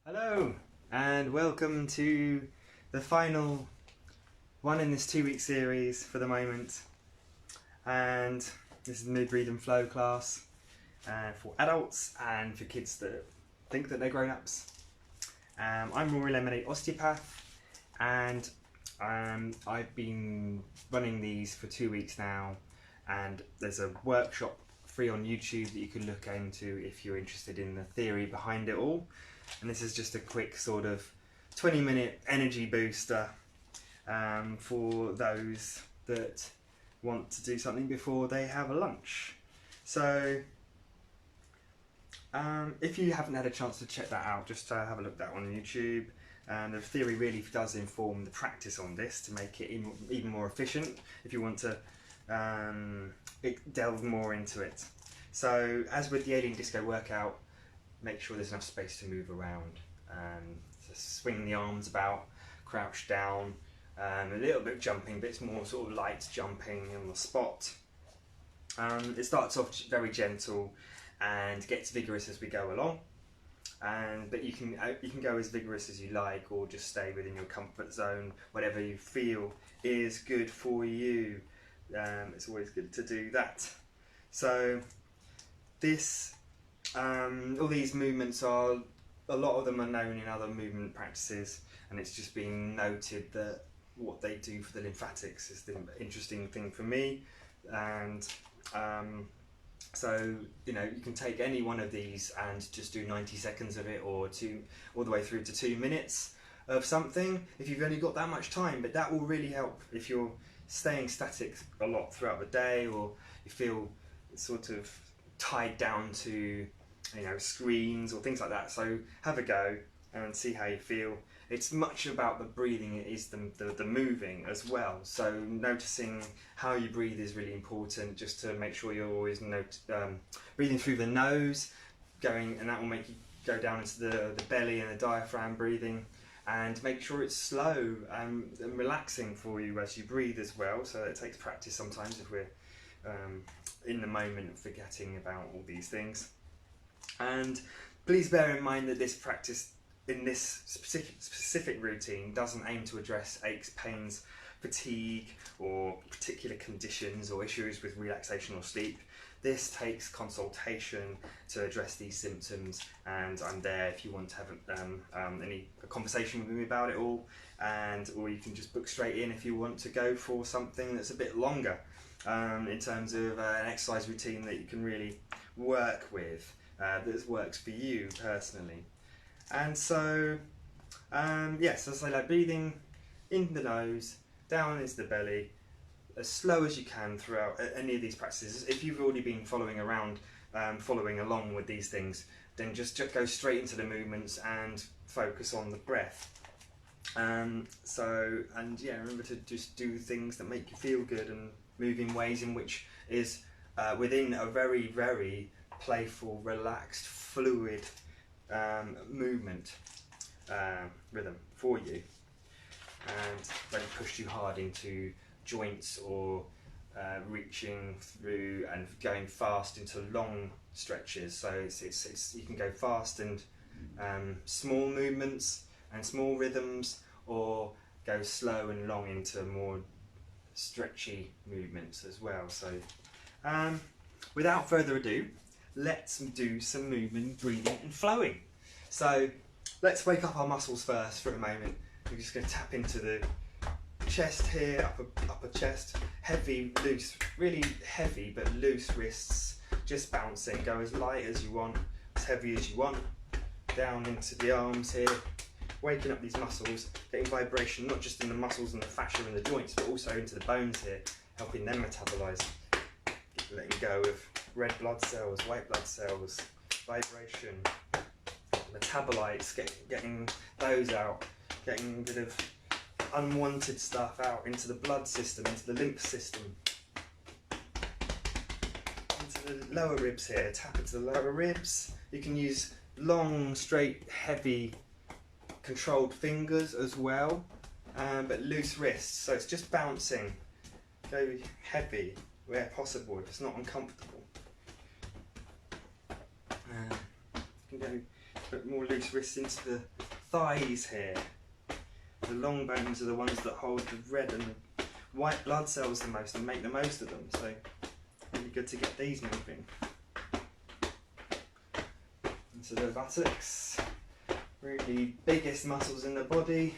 Hello and welcome to the final one in this 2-week series for the moment, and this is the Move, Breathe and Flow class for adults and for kids that think that they're grown-ups. I'm Rory Lemonade, osteopath, and I've been running these for 2 weeks now, and there's a workshop free on YouTube that you can look into if you're interested in the theory behind it all. And this is just a quick sort of 20-minute energy booster for those that want to do something before they have a lunch. So if you haven't had a chance to check that out, just have a look at that on YouTube. And the theory really does inform the practice on this to make it even more efficient if you want to delve more into it. So as with the Alien Disco workout, make sure there's enough space to move around. So swing the arms about, crouch down, a little bit of jumping, but it's more sort of light jumping on the spot. It starts off very gentle and gets vigorous as we go along. But you can go as vigorous as you like, or just stay within your comfort zone, whatever you feel is good for you. It's always good to do that. So this, all these movements a lot of them are known in other movement practices, and it's just been noted that what they do for the lymphatics is the interesting thing for me. And so you can take any one of these and just do 90 seconds of it, or all the way through to 2 minutes of something if you've only got that much time. But that will really help if you're staying static a lot throughout the day, or you feel sort of tied down to screens or things like that. So have a go and see how you feel. It's much about the breathing, it is the moving as well. So noticing how you breathe is really important, just to make sure you're always breathing through the nose, and that will make you go down into the belly and the diaphragm breathing, and make sure it's slow and relaxing for you as you breathe as well. So it takes practice sometimes if we're in the moment forgetting about all these things. And please bear in mind that this practice in this specific routine doesn't aim to address aches, pains, fatigue, or particular conditions or issues with relaxation or sleep. This takes consultation to address these symptoms, and I'm there if you want to have a conversation with me about it all, or you can just book straight in if you want to go for something that's a bit longer in terms of an exercise routine that you can really work with, that works for you personally. And so yes, as I say, like breathing in the nose, down into the belly, as slow as you can throughout any of these practices. If you've already been following along with these things, then just go straight into the movements and focus on the breath. Remember to just do things that make you feel good and move in ways in which is within a very, very playful, relaxed, fluid movement rhythm for you, and don't push too hard into joints or reaching through and going fast into long stretches. So you can go fast and small movements and small rhythms, or go slow and long into more stretchy movements as well. So without further ado, let's do some movement, breathing and flowing. So let's wake up our muscles first for a moment. We're just going to tap into the chest here, upper chest, heavy, loose, really heavy but loose wrists, just bouncing. Go as light as you want, as heavy as you want, down into the arms here, waking up these muscles, getting vibration not just in the muscles and the fascia and the joints, but also into the bones here, helping them metabolise, letting go of red blood cells, white blood cells, vibration, metabolites, getting those out, getting rid of unwanted stuff out into the blood system, into the lymph system, into the lower ribs here. Tap into the lower ribs. You can use long, straight, heavy, controlled fingers as well, but loose wrists. So it's just bouncing. Go heavy where possible if it's not uncomfortable. You can go Put more loose wrists into the thighs here. The long bones are the ones that hold the red and the white blood cells the most and make the most of them, so really good to get these moving. Into the buttocks, really biggest muscles in the body.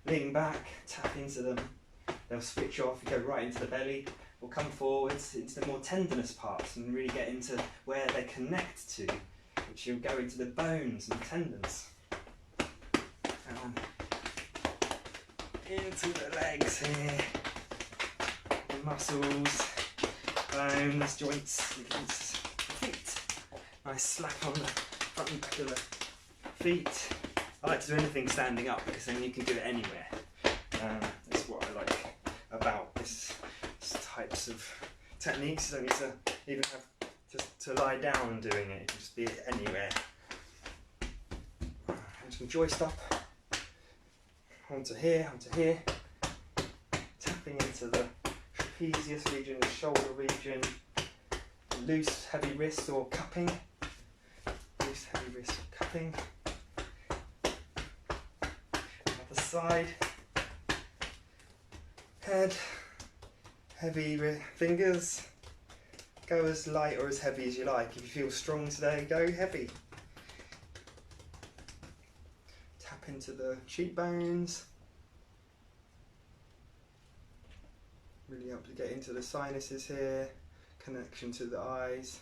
Lean back, tap into them. They'll switch off, you go right into the belly. We'll come forwards into the more tendinous parts and really get into where they connect to, which you'll go into the bones and tendons. And into the legs here, the muscles, bones, joints, against the feet. Nice slap on the front and back of the feet. I like to do anything standing up because then you can do it anywhere. That's what I like about this types of techniques. You don't need to even have to lie down doing it. You can just be anywhere. And some joist up, onto here, tapping into the trapezius region, the shoulder region, loose heavy wrists or cupping, loose heavy wrists or cupping. Other side, head, heavy fingers, go as light or as heavy as you like. If you feel strong today, go heavy. Tap into the cheekbones. Really help to get into the sinuses here, connection to the eyes,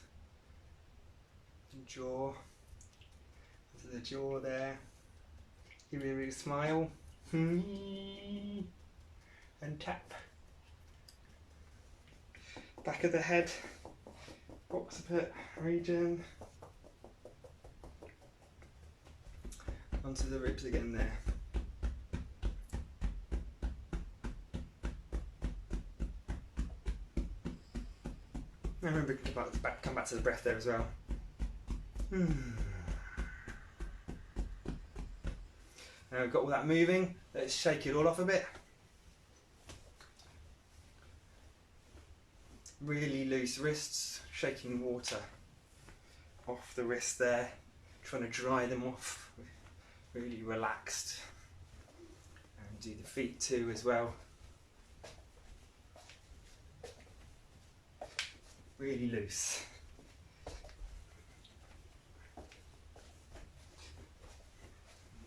jaw, into the jaw there. Give me a big smile. And tap. Back of the head, occiput region, onto the ribs again there. And remember, come back to the breath there as well. Now we've got all that moving, let's shake it all off a bit. Really loose wrists, shaking water off the wrist there, trying to dry them off, really relaxed. And do the feet too as well. Really loose.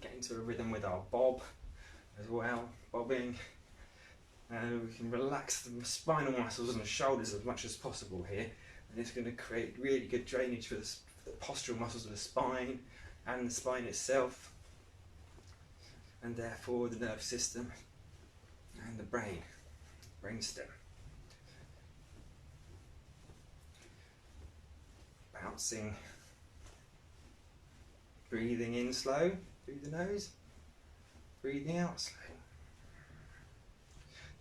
Get into a rhythm with our bob as well, bobbing. And we can relax the spinal muscles and the shoulders as much as possible here. And it's going to create really good drainage for the postural muscles of the spine and the spine itself. And therefore the nerve system and the brainstem. Bouncing, breathing in slow through the nose, breathing out slow.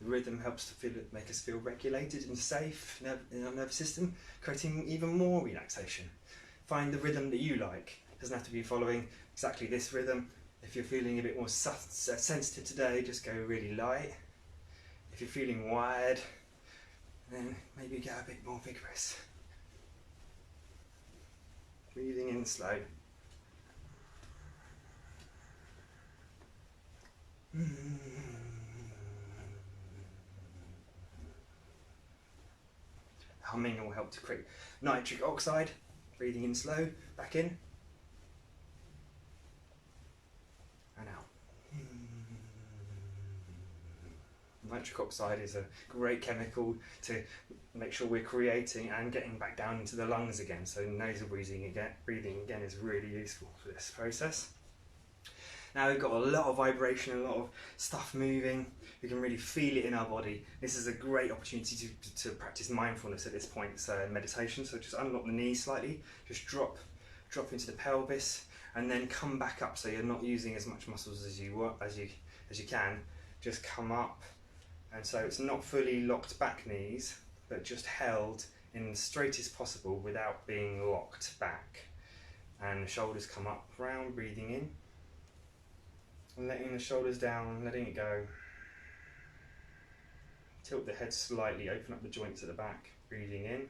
The rhythm helps to make us feel regulated and safe in our nervous system, creating even more relaxation. Find the rhythm that you like. It doesn't have to be following exactly this rhythm. If you're feeling a bit more sensitive today, just go really light. If you're feeling wired, then maybe get a bit more vigorous. Breathing in slow. Humming will help to create nitric oxide. Breathing in slow, back in and out. Nitric oxide is a great chemical to make sure we're creating and getting back down into the lungs again. So nasal breathing again is really useful for this process. Now we've got a lot of vibration, a lot of stuff moving. We can really feel it in our body. This is a great opportunity to practice mindfulness at this point, so meditation. So just unlock the knees slightly, just drop into the pelvis, and then come back up. So you're not using as much muscles as you can. Just come up, and so it's not fully locked back knees, but just held in as straight as possible without being locked back. And the shoulders come up, round, breathing in. Letting the shoulders down, letting it go. Tilt the head slightly, open up the joints at the back, breathing in.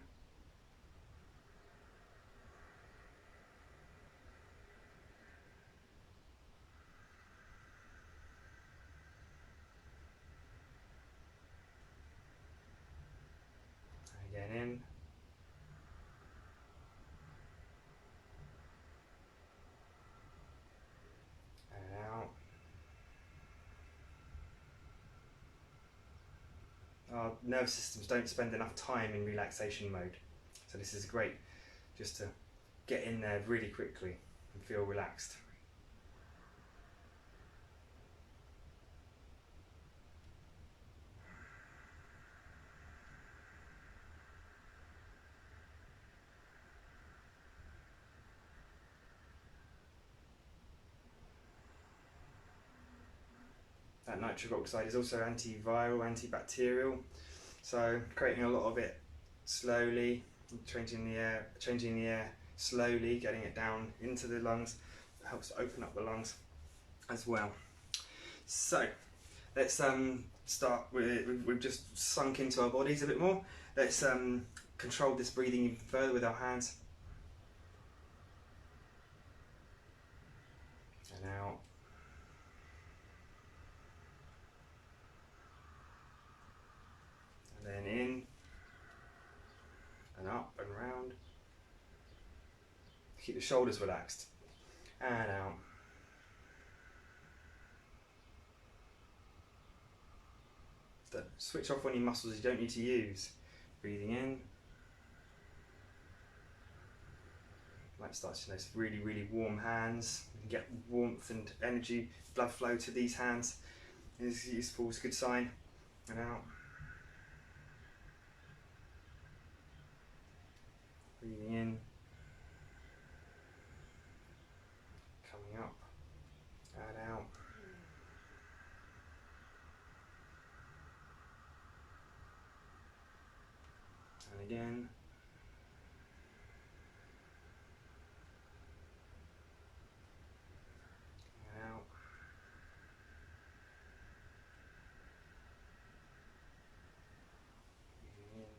our nervous systems don't spend enough time in relaxation mode. So this is great just to get in there really quickly and feel relaxed. That nitric oxide is also antiviral, antibacterial, so creating a lot of it slowly, changing the air slowly, getting it down into the lungs, helps open up the lungs as well. So let's start with, we've just sunk into our bodies a bit more. Let's control this breathing even further with our hands. And out. And then in and up and round. Keep the shoulders relaxed. And out. Switch off any muscles you don't need to use. Breathing in. Might start to notice really, really warm hands. You can get warmth and energy, blood flow to these hands. It's useful, it's a good sign. And out. Breathing in. Coming up. And out. And again. And out. Breathing in.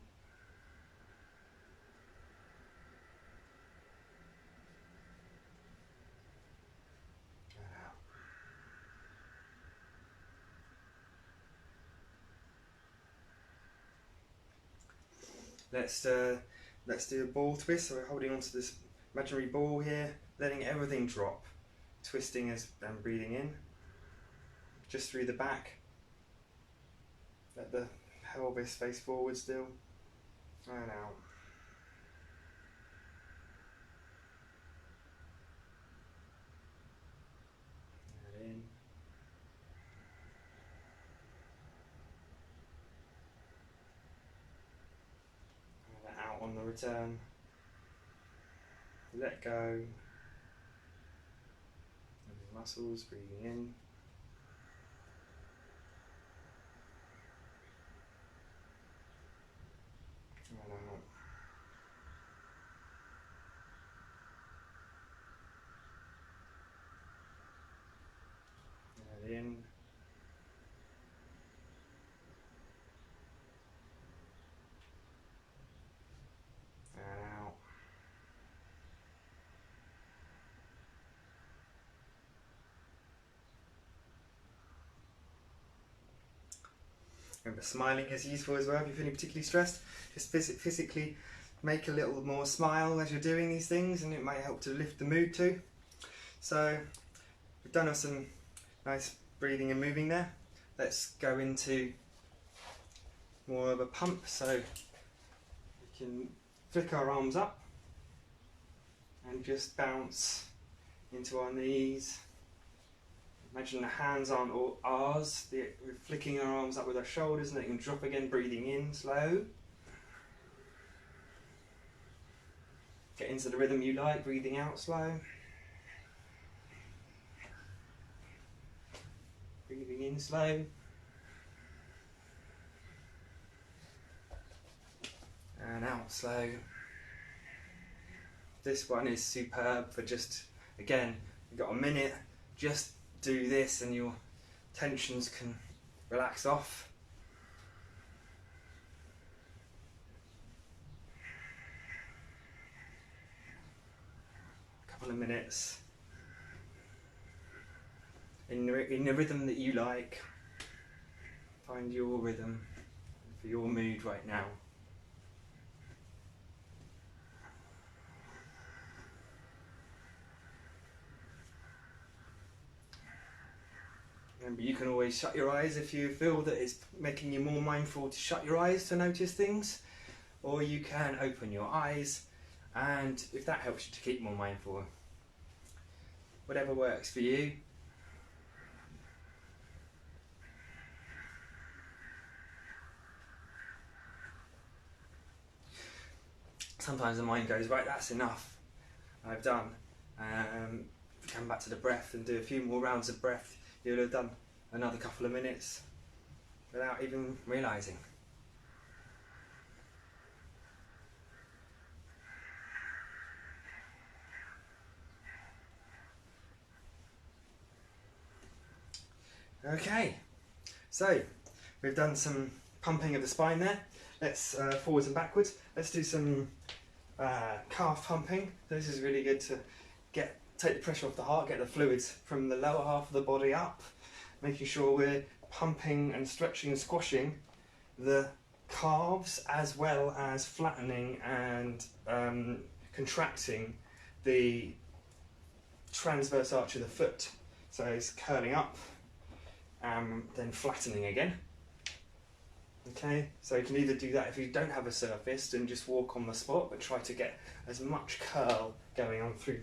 And out. Let's do a ball twist. So we're holding onto this imaginary ball here, letting everything drop, twisting as and breathing in, just through the back. Let the pelvis face forward still, and out. And in. Out on the return. Let go of the muscles, breathing in. And out. And in. Remember, smiling is useful as well if you're feeling particularly stressed. Just physically make a little more smile as you're doing these things, and it might help to lift the mood too. So we've done some nice breathing and moving there. Let's go into more of a pump. So we can flick our arms up and just bounce into our knees. Imagine the hands aren't all ours. We're flicking our arms up with our shoulders, and they can drop again, breathing in slow. Get into the rhythm you like, breathing out slow. Breathing in slow. And out slow. This one is superb for just, again, you've got a minute, just do this and your tensions can relax off. A couple of minutes in the rhythm that you like. Find your rhythm for your mood right now. Remember, you can always shut your eyes if you feel that it's making you more mindful to shut your eyes to notice things, or you can open your eyes, and if that helps you to keep more mindful, whatever works for you. Sometimes the mind goes, right, that's enough, I've done. Come back to the breath and do a few more rounds of breath, you'll have done another couple of minutes without even realising. Okay, so we've done some pumping of the spine there. Let's forwards and backwards. Let's do some calf pumping. This is really good to take the pressure off the heart, get the fluids from the lower half of the body up, making sure we're pumping and stretching and squashing the calves, as well as flattening and contracting the transverse arch of the foot. So it's curling up and then flattening again. Okay, so you can either do that if you don't have a surface and just walk on the spot, but try to get as much curl going on through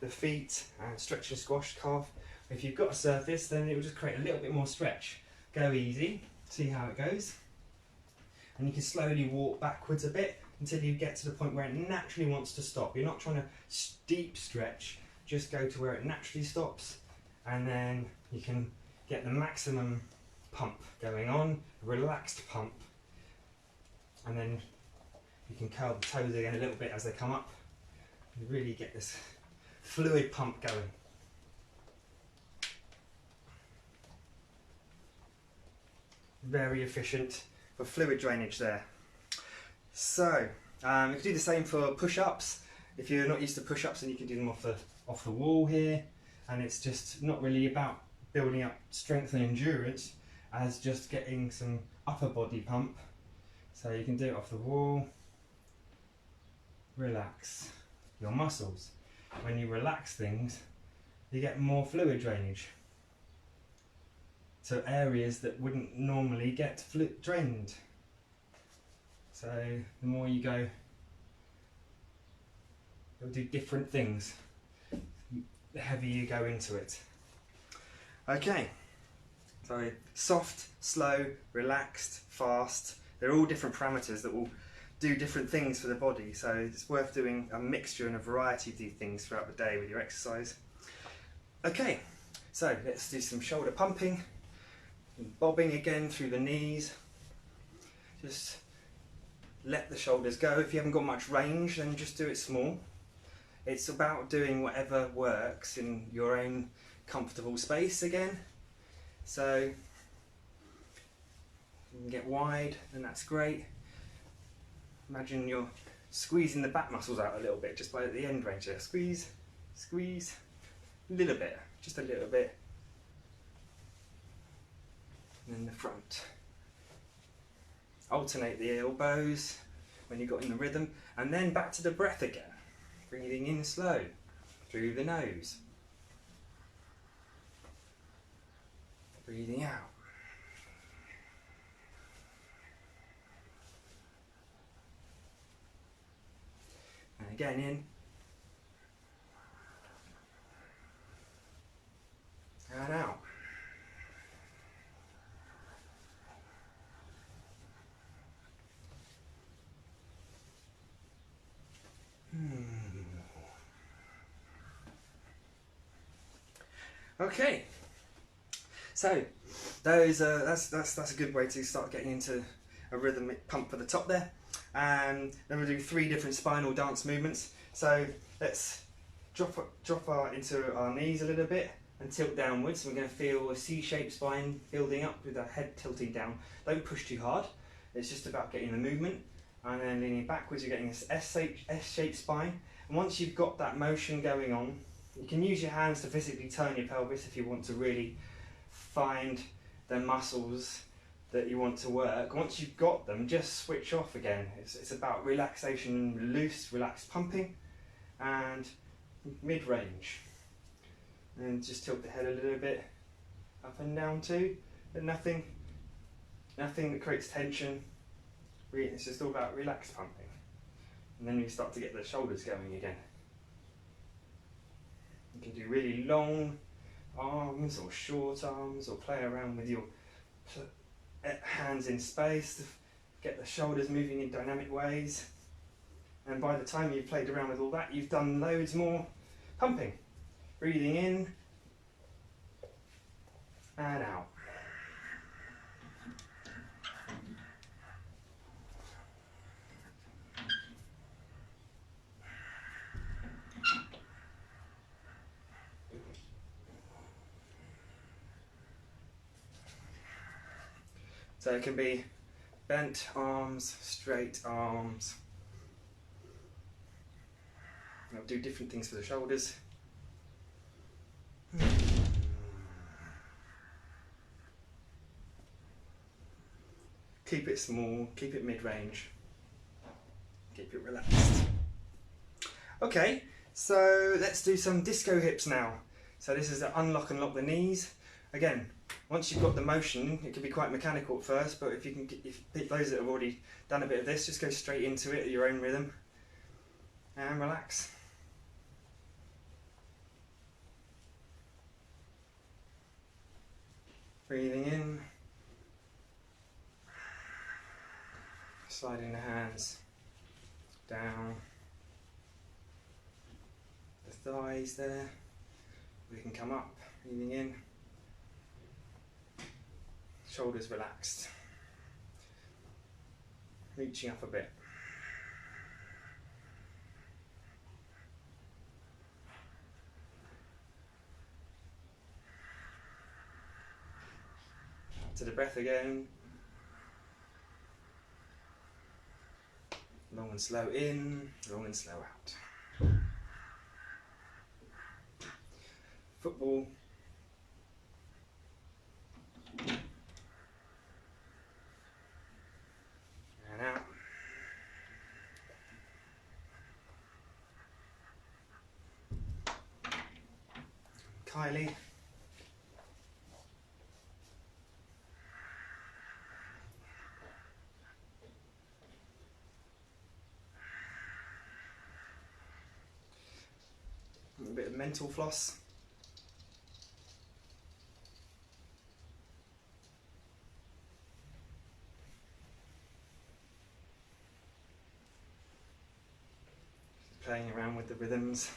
the feet and stretch and squash calf. If you've got a surface, then it will just create a little bit more stretch. Go easy, see how it goes. And you can slowly walk backwards a bit until you get to the point where it naturally wants to stop. You're not trying to deep stretch, just go to where it naturally stops, and then you can get the maximum pump going on, a relaxed pump, and then you can curl the toes again a little bit as they come up. You really get this fluid pump going. Very efficient for fluid drainage there. So you can do the same for push-ups. If you're not used to push-ups, then you can do them off the wall here, and it's just not really about building up strength and endurance as just getting some upper body pump. So you can do it off the wall. Relax your muscles. When you relax things, you get more fluid drainage. So areas that wouldn't normally get drained. So the more you go, you'll do different things the heavier you go into it. Okay, so soft, slow, relaxed, fast, they're all different parameters that will do different things for the body, so it's worth doing a mixture and a variety of these things throughout the day with your exercise. Okay, so let's do some shoulder pumping, bobbing again through the knees. Just let the shoulders go. If you haven't got much range, then just do it small. It's about doing whatever works in your own comfortable space again. So you can get wide, and that's great. Imagine you're squeezing the back muscles out a little bit just by the end range there. Squeeze, squeeze, a little bit, just a little bit. And then the front. Alternate the elbows when you got in the rhythm, and then back to the breath again. Breathing in slow through the nose. Breathing out. And again in. And out. Okay, so those that's a good way to start getting into a rhythmic pump for the top there. And then we'll do 3 different spinal dance movements. So let's drop into our knees a little bit and tilt downwards. We're going to feel a C-shaped spine building up with our head tilting down. Don't push too hard. It's just about getting the movement. And then leaning backwards, you're getting this S-shaped spine. And once you've got that motion going on, you can use your hands to physically turn your pelvis if you want to really find the muscles that you want to work. Once you've got them, just switch off again. It's about relaxation, loose, relaxed pumping, and mid-range. And just tilt the head a little bit, up and down too, but nothing that creates tension. Really, it's just all about relaxed pumping. And then you start to get the shoulders going again. You can do really long arms or short arms, or play around with your hands in space to get the shoulders moving in dynamic ways. And by the time you've played around with all that, you've done loads more pumping. Breathing in and out. So it can be bent arms, straight arms. I'll do different things for the shoulders. Keep it small, keep it mid-range, keep it relaxed. Okay, so let's do some disco hips now. So this is to unlock and lock the knees. Again, once you've got the motion, it can be quite mechanical at first, but if those that have already done a bit of this, just go straight into it at your own rhythm and relax. Breathing in, sliding the hands down the thighs there. We can come up, breathing in, shoulders relaxed, reaching up a bit. To the breath again. Long and slow in, long and slow out. Football. And out. Kylie. A bit of mental floss. Playing around with the rhythms.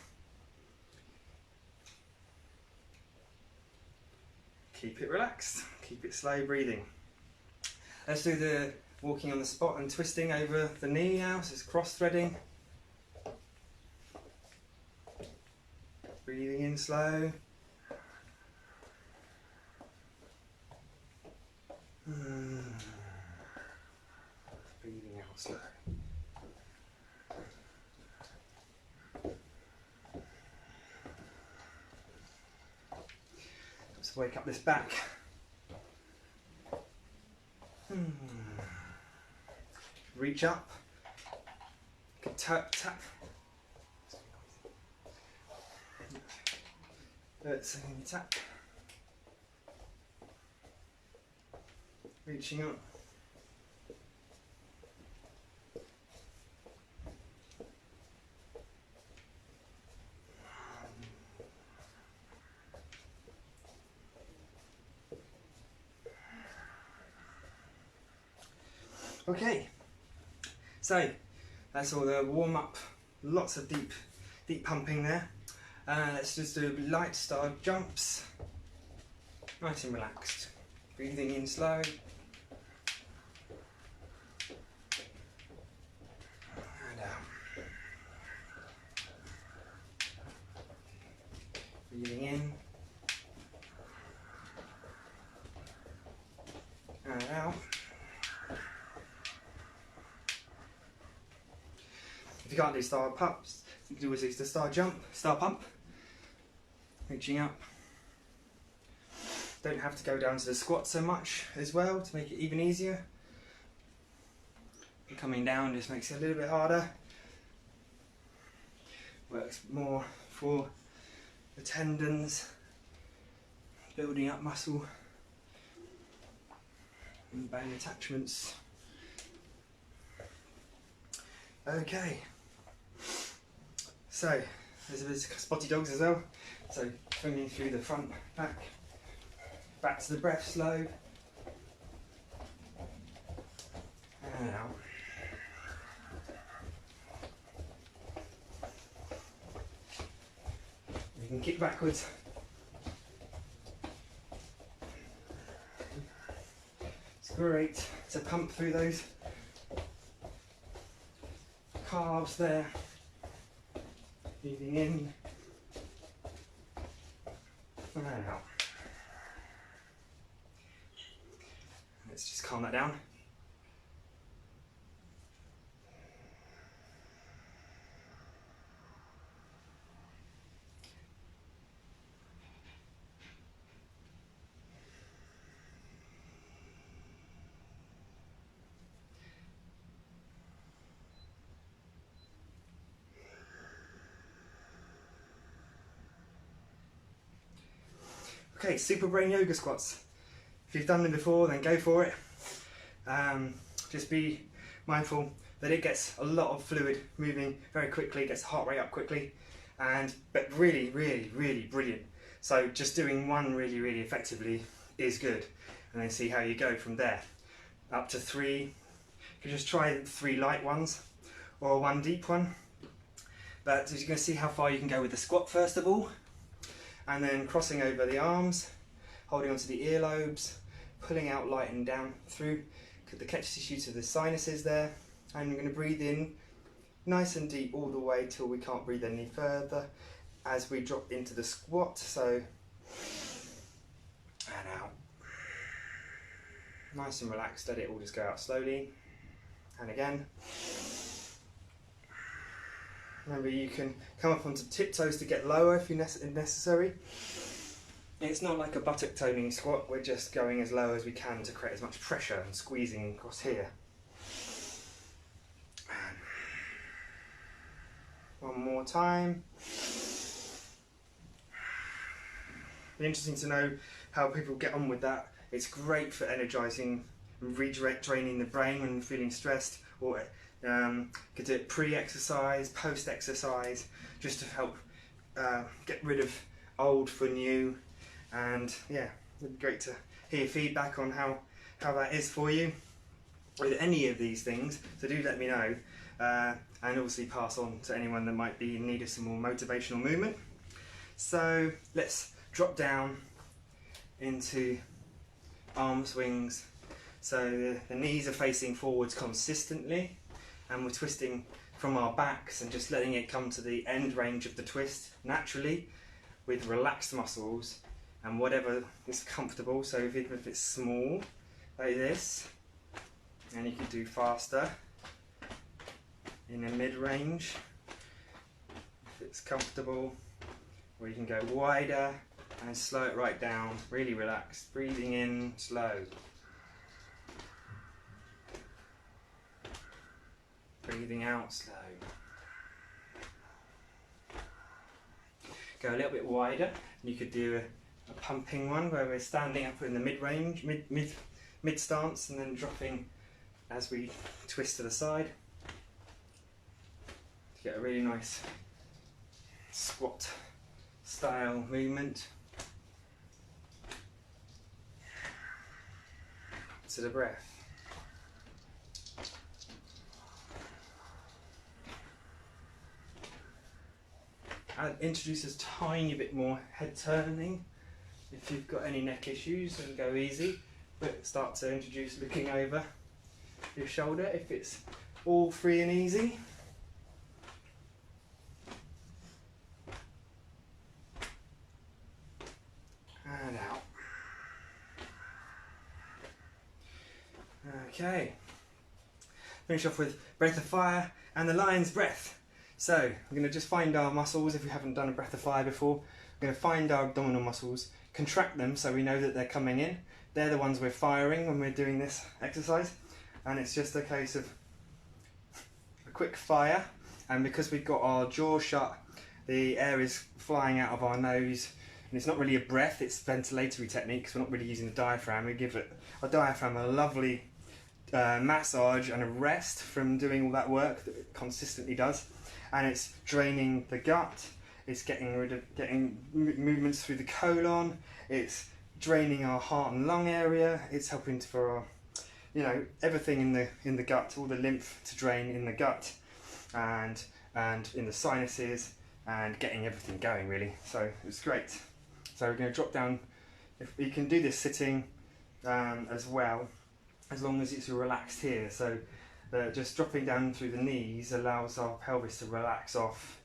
Keep it relaxed, keep it slow breathing. Let's do the walking on the spot and twisting over the knee now, so it's cross threading. Breathing in slow. Breathing out slow. Just wake up this back. Reach up. Tap, tap. Second tap. Reaching up. Okay, so that's all the warm up, lots of deep pumping there. Let's just do light style jumps, nice and relaxed. Breathing in slow. And out. Breathing in. And out. If you can't do star pumps, you can do is the star jump, star pump. Reaching up. Don't have to go down to the squat so much as well to make it even easier. And coming down just makes it a little bit harder. Works more for the tendons, building up muscle and bone attachments. Okay, so there's a bit of spotty dogs as well, so swinging through the front, back to the breath, slow, and out. You can kick backwards. It's great to pump through those calves there, breathing in and out. Let's just calm that down. Okay, super brain yoga squats. If you've done them before, then go for it. Just be mindful that it gets a lot of fluid moving very quickly, gets the heart rate up quickly, but really, really, really brilliant. So just doing one really, really effectively is good, and then see how you go from there. Up to 3. You can just try 3 light ones or 1 deep one. But you're going to see how far you can go with the squat first of all. And then crossing over the arms, holding onto the earlobes, pulling out light and down through the connective tissue to the sinuses there. And you're going to breathe in nice and deep all the way till we can't breathe any further as we drop into the squat. So, and out. Nice and relaxed, let it all just go out slowly. And again. Remember, you can come up onto tiptoes to get lower if necessary. It's not like a buttock toning squat, we're just going as low as we can to create as much pressure and squeezing across here. And one more time. Be interesting to know how people get on with that. It's great for energising and redraining the brain when feeling stressed, or could do it pre-exercise, post-exercise, just to help get rid of old for new. And yeah, it'd be great to hear feedback on how that is for you with any of these things. So do let me know, and obviously pass on to anyone that might be in need of some more motivational movement. So let's drop down into arm swings. So the knees are facing forwards consistently, and we're twisting from our backs and just letting it come to the end range of the twist naturally with relaxed muscles and whatever is comfortable. So even if it's small like this, and you could do faster in a mid-range if it's comfortable, or you can go wider and slow it right down, really relaxed, breathing in slow. Breathing out slow. Go a little bit wider, and you could do a pumping one where we're standing up in the mid-range, mid stance, and then dropping as we twist to the side to get a really nice squat style movement. To the breath. I'd introduce a tiny bit more head turning if you've got any neck issues, and go easy, but start to introduce looking over your shoulder if it's all free and easy. And out. Okay. Finish off with breath of fire and the lion's breath. So we're going to just find our muscles. If we haven't done a breath of fire before, we're going to find our abdominal muscles, contract them so we know that they're coming in. They're the ones we're firing when we're doing this exercise, and it's just a case of a quick fire. And because we've got our jaw shut, the air is flying out of our nose And it's not really a breath, it's ventilatory technique, because we're not really using the diaphragm. We give our diaphragm a lovely massage and a rest from doing all that work that it consistently does. And it's draining the gut, it's getting movements through the colon, it's draining our heart and lung area, it's helping for our, everything in the gut, all the lymph to drain in the gut and in the sinuses, and getting everything going really. So it's great. So we're going to drop down. If we can do this sitting as well, as long as it's relaxed here. So just dropping down through the knees allows our pelvis to relax off,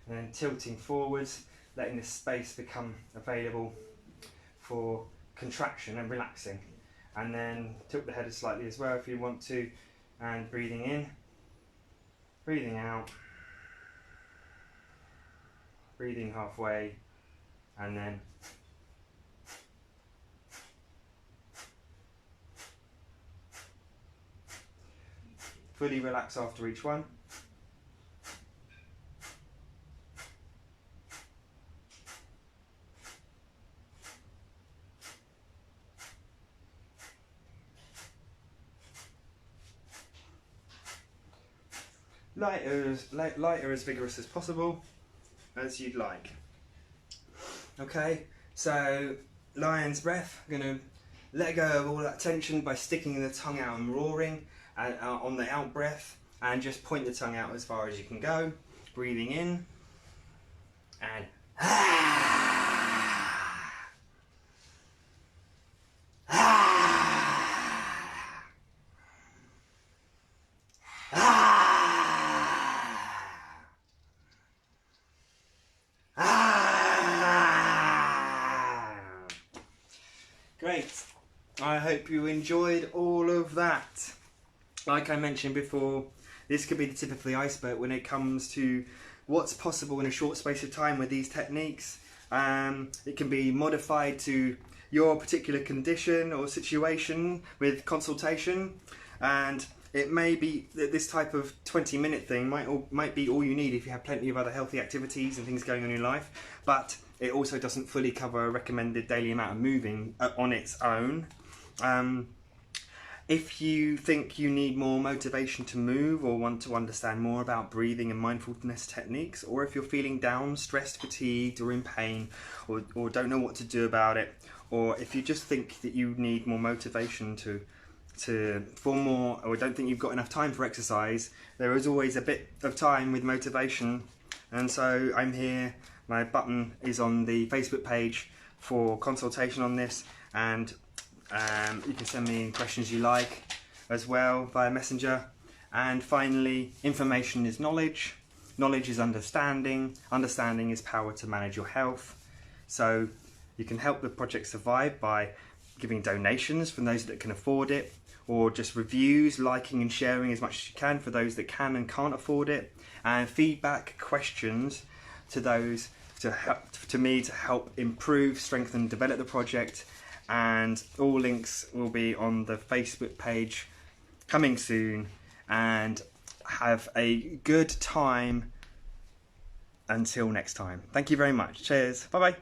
and then tilting forwards, letting this space become available for contraction and relaxing. And then tilt the head slightly as well if you want to, and breathing in, breathing out, breathing halfway, and then fully relax after each one. Lighter as vigorous as possible, as you'd like. Okay, so lion's breath. I'm going to let go of all that tension by sticking the tongue out and roaring on the out breath, and just point the tongue out as far as you can go. Breathing in and Great. I hope you enjoyed all of that. Like I mentioned before, this could be the tip of the iceberg when it comes to what's possible in a short space of time with these techniques. It can be modified to your particular condition or situation with consultation, and it may be that this type of 20-minute thing might be all you need if you have plenty of other healthy activities and things going on in your life, but it also doesn't fully cover a recommended daily amount of moving on its own. If you think you need more motivation to move, or want to understand more about breathing and mindfulness techniques, or if you're feeling down, stressed, fatigued, or in pain, or don't know what to do about it, or if you just think that you need more motivation for more, or don't think you've got enough time for exercise, there is always a bit of time with motivation. And so I'm here. My button is on the Facebook page for consultation on this, and you can send me any questions you like as well via Messenger. And finally, information is knowledge, knowledge is understanding, understanding is power to manage your health. So you can help the project survive by giving donations from those that can afford it, or just reviews, liking and sharing as much as you can for those that can and can't afford it, and feedback, questions to those to me to help improve, strengthen, develop the project. And all links will be on the Facebook page coming soon. And have a good time until next time. Thank you very much. Cheers. Bye bye.